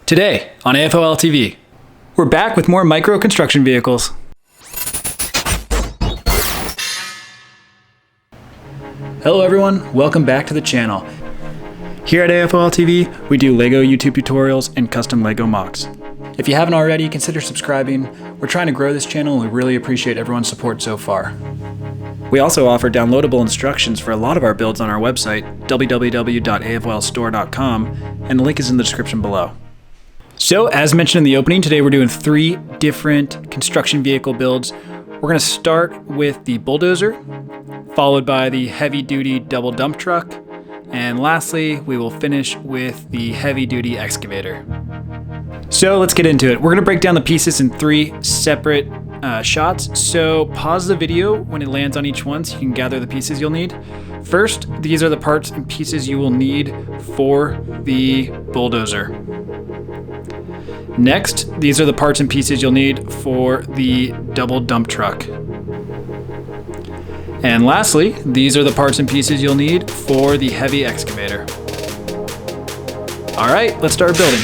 Today on AFOL TV, we're back with more micro construction vehicles. Hello everyone, welcome back to the channel. Here at AFOL TV, we do LEGO YouTube tutorials and custom LEGO mocks. If you haven't already, consider subscribing. We're trying to grow this channel and we really appreciate everyone's support so far. We also offer downloadable instructions for a lot of our builds on our website, www.afolstore.com, and the link is in the description below. So, as mentioned in the opening, today we're doing 3 different construction vehicle builds. We're going to start with the bulldozer, followed by the heavy-duty double dump truck, and lastly, we will finish with the heavy-duty excavator. So let's get into it. We're going to break down the pieces in 3 separate shots. So pause the video when it lands on each one so you can gather the pieces you'll need. First, these are the parts and pieces you will need for the bulldozer. Next, these are the parts and pieces you'll need for the double dump truck. And lastly, these are the parts and pieces you'll need for the heavy excavator. All right, let's start building.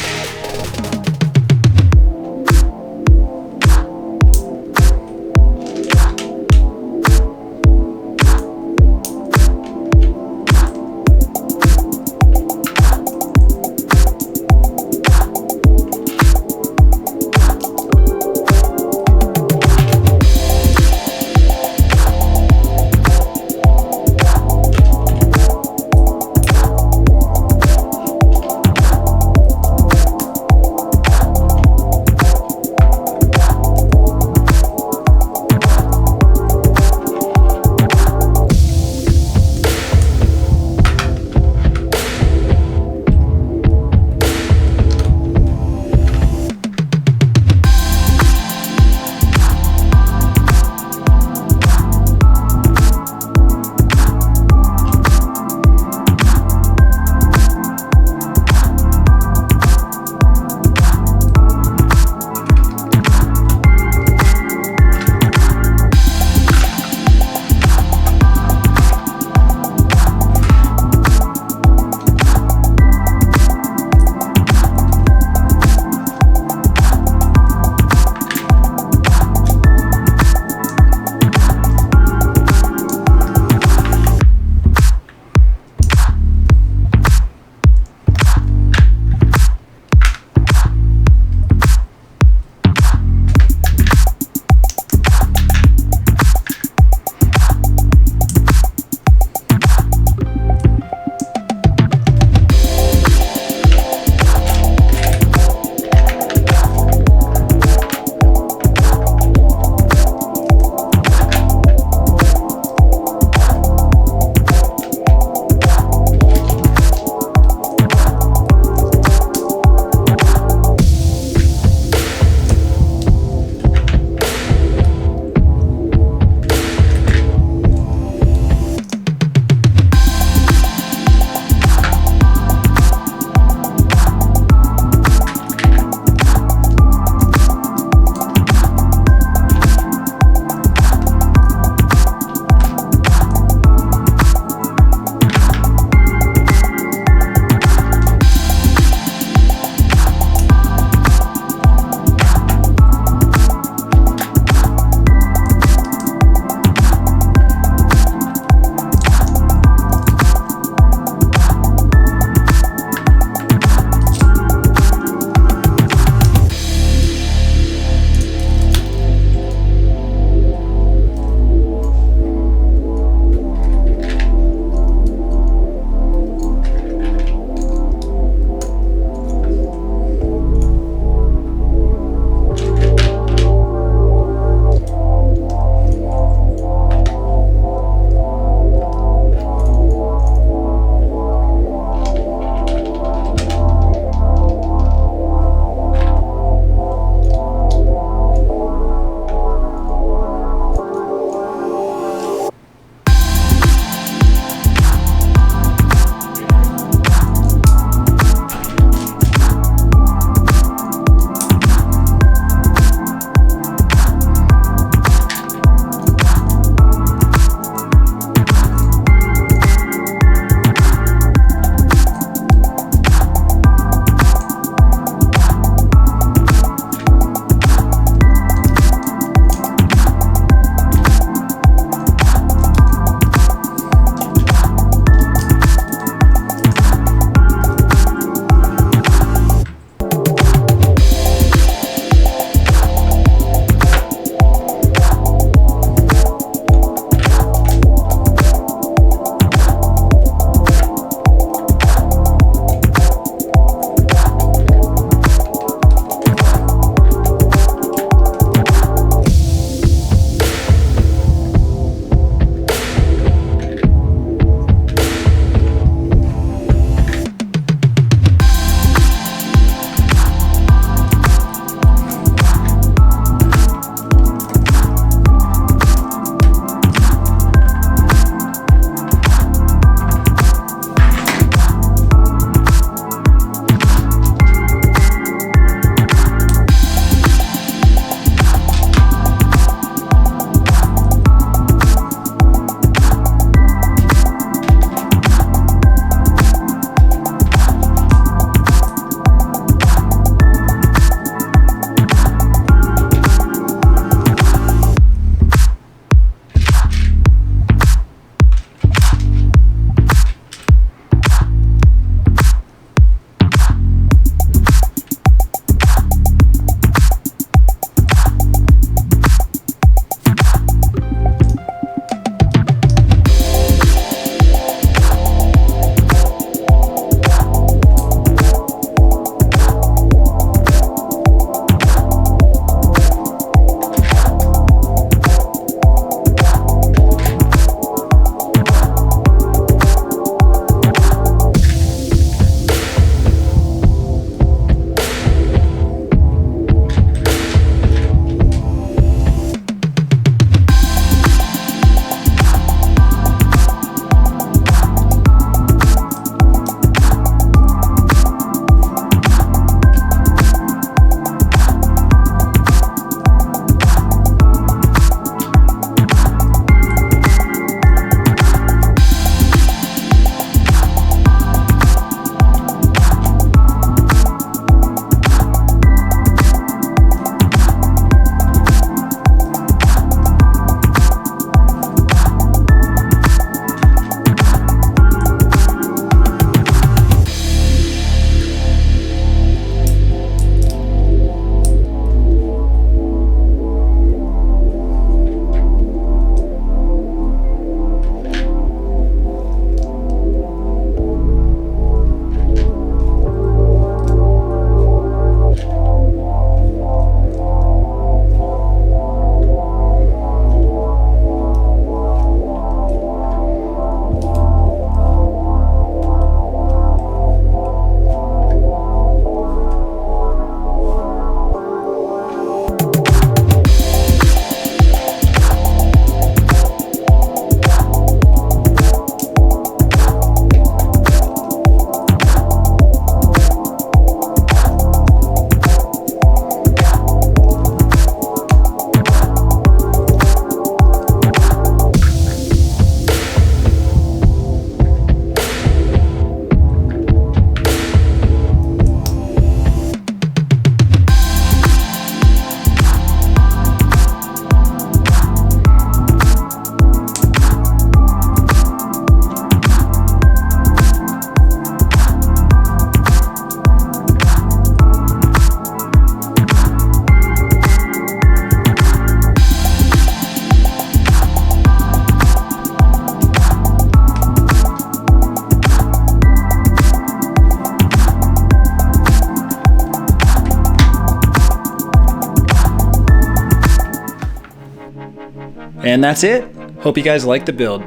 And that's it. Hope you guys like the build.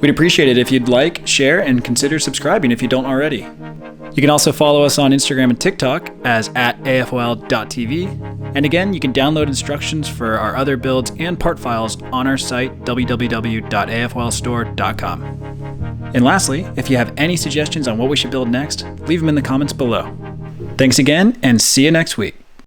We'd appreciate it if you'd like, share, and consider subscribing if you don't already. You can also follow us on Instagram and TikTok as @afol.tv. And again, you can download instructions for our other builds and part files on our site, www.afolstore.com. And lastly, if you have any suggestions on what we should build next, leave them in the comments below. Thanks again, and see you next week.